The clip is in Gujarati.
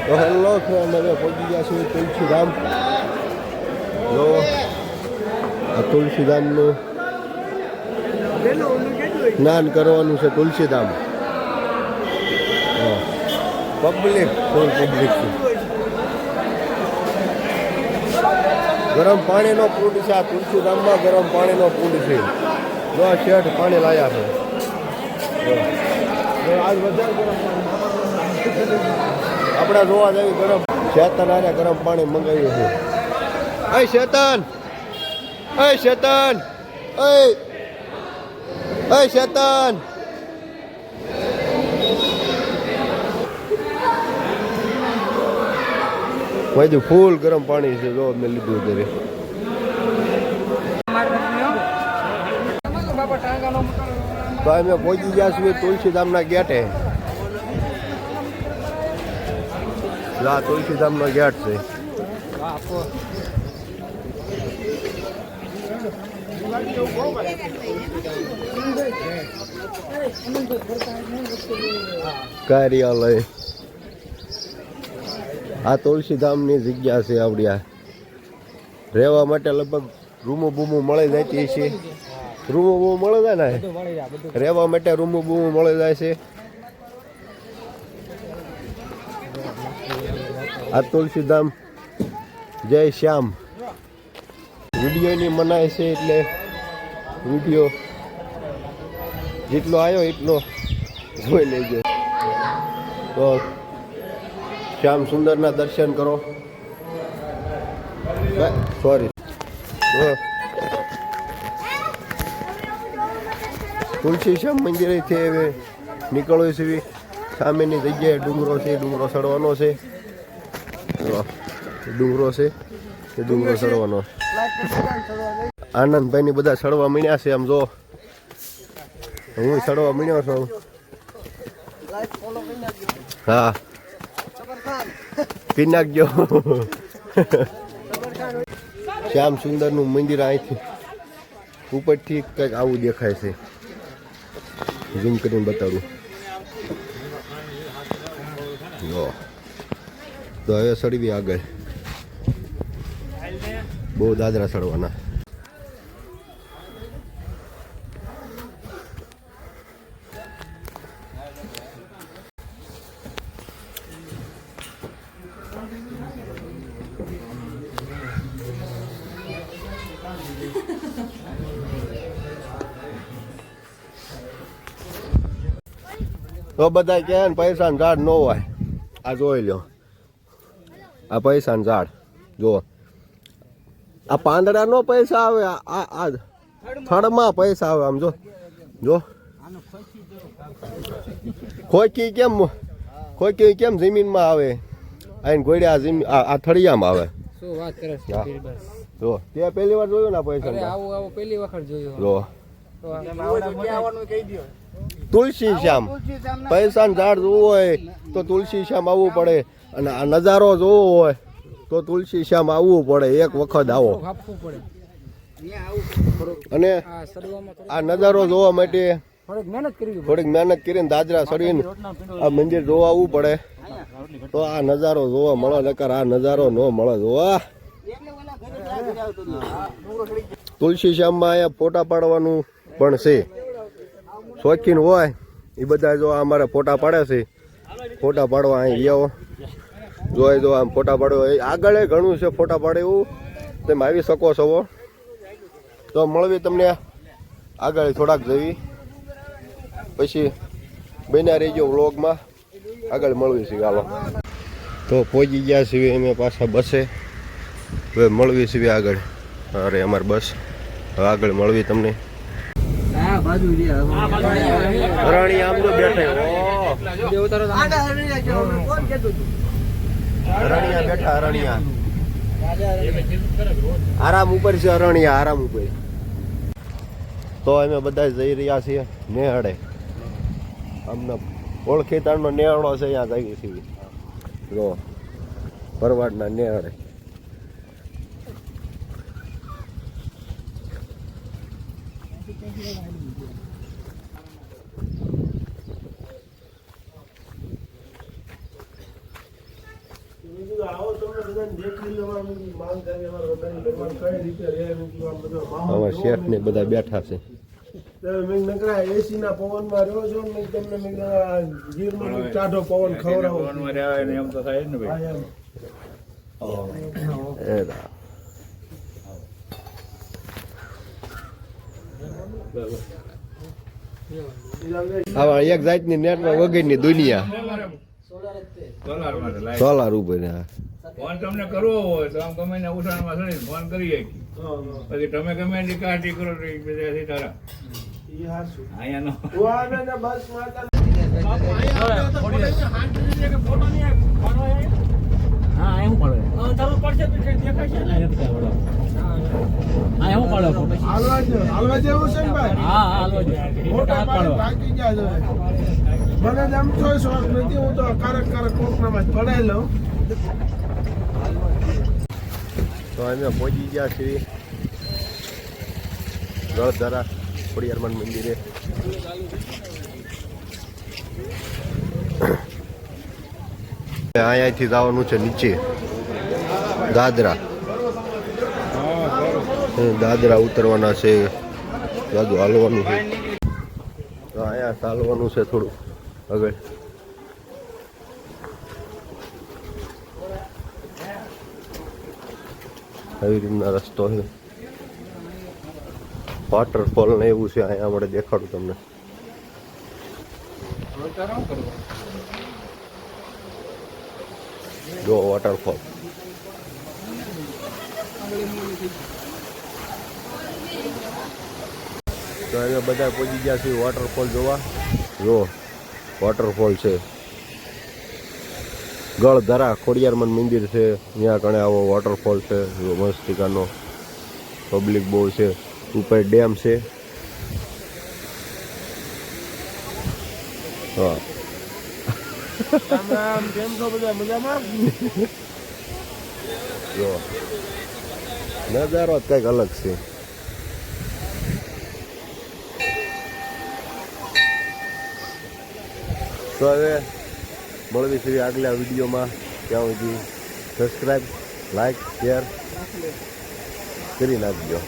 તો હેલો ફ્રેન્ડ, હવે પહોંચી ગયા છીએ તુલસીધામ. જો આ તુલસીધામનું સ્નાન કરવાનું છે. તુલસીધામ પબ્લિક ફૂલ પબ્લિક છે. ગરમ પાણીનો કુંડ છે. આ તુલસીધામમાં ગરમ પાણીનો કુંડ છે. જો આ શેઠ પાણી લાયા છે. આજ વધારે ગરમ પાણી આપણે જોવા જઈએ. ગરમ શેતન આને ગરમ પાણી મંગાવ્યું છે. અય શેતન, અય શેતન, અય શેતન. બધું ફૂલ ગરમ પાણી છે. જો મેં લીધું ત્યારે તો અમે પહોંચી ગયા છીએ તુલસીધામના ગેટે. આ તુલસીધામનો ગેટ છે. કાર્યાલય આ તુલસીધામની જગ્યા છે. આપણી આ રહેવા માટે લગભગ રૂમો બૂમો મળી જાય છે. રૂમો બૂમો મળે જાય ને રહેવા માટે. રૂમો બૂમો મળી જાય છે. આ તુલસીધામ જય શ્યામ વિડીયોની મનાય છે. એટલે વિડીયો જેટલો આવ્યો એટલો જોઈ લેજો. તો શ્યામ સુંદરના દર્શન કરો. સોરી, તુલસી શ્યામ મંદિરેથી હવે નીકળ્યો છે. સામેની જગ્યાએ ડુંગરો છે. ડુંગરો ચડવાનો છે. ડુંગરો છે એ ડુંગરો ચડવાનો. આનંદભાઈ બધા ચડવા મીણ્યા છે. આમ જો હું ચડવા મીણ્યો છું. હા, પી નાખજો. શ્યામ સુંદરનું મંદિર અહીંથી ઉપરથી કંઈક આવું દેખાય છે. ઝૂમ કરીને બતાડું. તો હવે ચડવી આગળ. બહુ દાદરા ચડવાના. તો બધા કહે ને પૈસાનું ઝાડ ન હોય. આ જોઈ લો, આ પૈસાનું ઝાડ જો. આ પાંદડા નો પૈસા આવે. આ થડમાં પૈસા આવે. આમ જો જો ખોકી કેમ જમીનમાં આવે. આઈને ગોળ્યા જમીન આ થળિયામાં આવે. શું વાત કરે છે? જો તે પહેલી વાર જોયું ને પૈસા. આવું પહેલી વખત જોયું. જો તુલસી શ્યામ પૈસાનું ઝાડ જોવું હોય તો તુલસી શ્યામ આવવું પડે. અને આ નજારો જોવો હોય તો તુલસી શ્યામ આવવું પડે. એક વખત આવો. અને આ નજારો જોવા માટે થોડીક મહેનત કરીને દાદરા ચડીને આ મંદિર જોવા આવવું પડે. તો આ નજારો જોવા મળે. નકર આ નજારો ન મળે જોવા. તુલસી શ્યામમાં અહીંયા ફોટા પાડવાનું પણ છે. શોખીન હોય એ બધા જો અમારે ફોટા પાડે છે. ફોટા પાડવા અહીં આવો. જોઈ જો આમ ફોટા પાડવા આગળ ઘણું છે. ફોટા પાડે એવું તમે આવી શકો છો. તો મળવી તમને આગળ થોડાક જવી. પછી બન્યા રહીજો વ્લોગમાં. આગળ મળવી છે. હાલો તો પહોંચી ગયા છીએ અમે પાછા બસે. હવે મળવી છીએ આગળ. અરે અમારી બસ હવે આગળ મળવી તમને. અરણ્યા આમ તો બેઠે. અરણ્યા બેઠા. અરણ્યા આરામ ઉપર છે. અરણ્યા આરામ ઉપર. તો અમે બધા જઈ રહ્યા છીએ નેહડે. અમને ઓળખીતાનો નેહડો છે. અહીંયા જઈએ છીએ. જો ભરવાડના નેહડે. આમાં શેઠ ને બધા બેઠા છે. એસી ના પવન માં રહ્યો છો ને તમને ગીર માં ચાઢો પવન ખવડાવો એમ તો થાય ને ભાઈ. એ રા. આવા એક જાતની નેટવર્ક વગરની દુનિયા. સોલાર માટે લાઈટ. સોલાર ઉપર ને ફોન તમને કરવો હોય તો આમ ગમે ને ઉઠાણમાં ચડી ફોન કરી શકીએ. પછી તમે ગમે એટલી કાઢી કરો તો એ બધા તારા અહીંયા નો બસ માતા હાલવા જેવું છે ને ભાઈ. મોટા પાડે બાકી ગયા છે. મને એમ તો શોખ નથી, હું તો કારક કોકનામાં જ પડાઈ લઉં. તો અમે પહોંચી ગયા છીએ ગળધરા ખોડિયારમાંન મંદિરે. અહીંયાથી જવાનું છે નીચે દાદરા. દાદરા ઉતરવાના છે, દાદુ હાલવાનું છે. તો અહીંયા ચાલવાનું છે થોડું આગળ. આવી રીતના રસ્તો છે. વોટરફોલ ને એવું છે અહીંયા આપણે દેખાડું તમને. જો વોટરફોલ. તો અહીંયા બધા પહોંચી ગયા છે વોટરફોલ જોવા. જો વોટરફોલ છે. ગળધરા ખોડિયારમાંન મંદિર છે, ત્યાં કણે આવો વોટરફોલ છે. જો મસ્તિકાનો પબ્લિક બહુ છે. ઉપર ડેમ છે. હા કેમ છો બધા મજામાં? જો નજારો જ કંઈક અલગ છે. તો હવે મળવી છે આગલા વિડીયોમાં. ત્યાં સુધી સબસ્ક્રાઈબ, લાઈક, શેર કરી નાખજો.